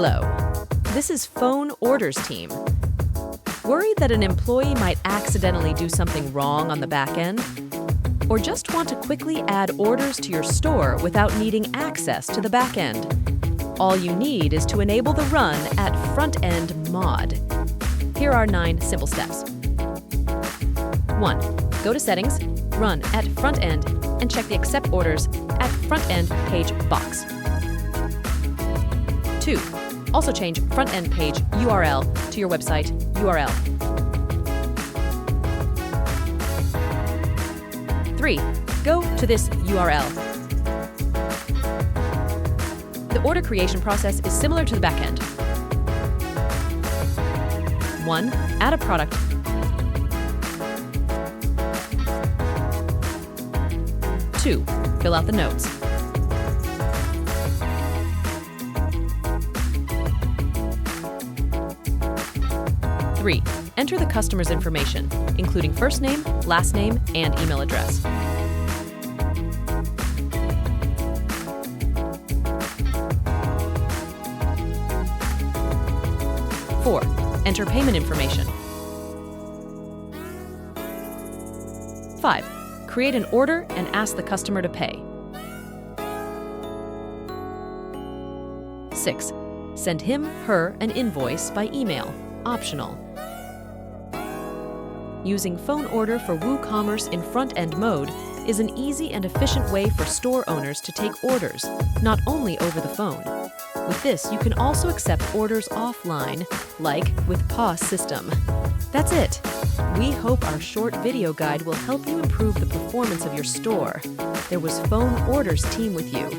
Hello, this is Phone Orders team. Worried that an employee might accidentally do something wrong on the back end? Or just want to quickly add orders to your store without needing access to the back end? All you need is to enable the run at front-end mod. Here are 9 simple steps. 1. Go to Settings, Run at Front End, and check the Accept Orders at Front End Page box. 2. Also change Front End Page URL to your website URL. 3. Go to this URL. The order creation process is similar to the back end. 1. Add a product. 2. Fill out the notes. 3. Enter the customer's information, including first name, last name, and email address. 4. Enter payment information. 5. Create an order and ask the customer to pay. 6. Send him/her an invoice by email, optional. Using Phone Order for WooCommerce in front-end mode is an easy and efficient way for store owners to take orders, not only over the phone. With this, you can also accept orders offline, like with POS system. That's it. We hope our short video guide will help you improve the performance of your store. There was Phone Orders team with you.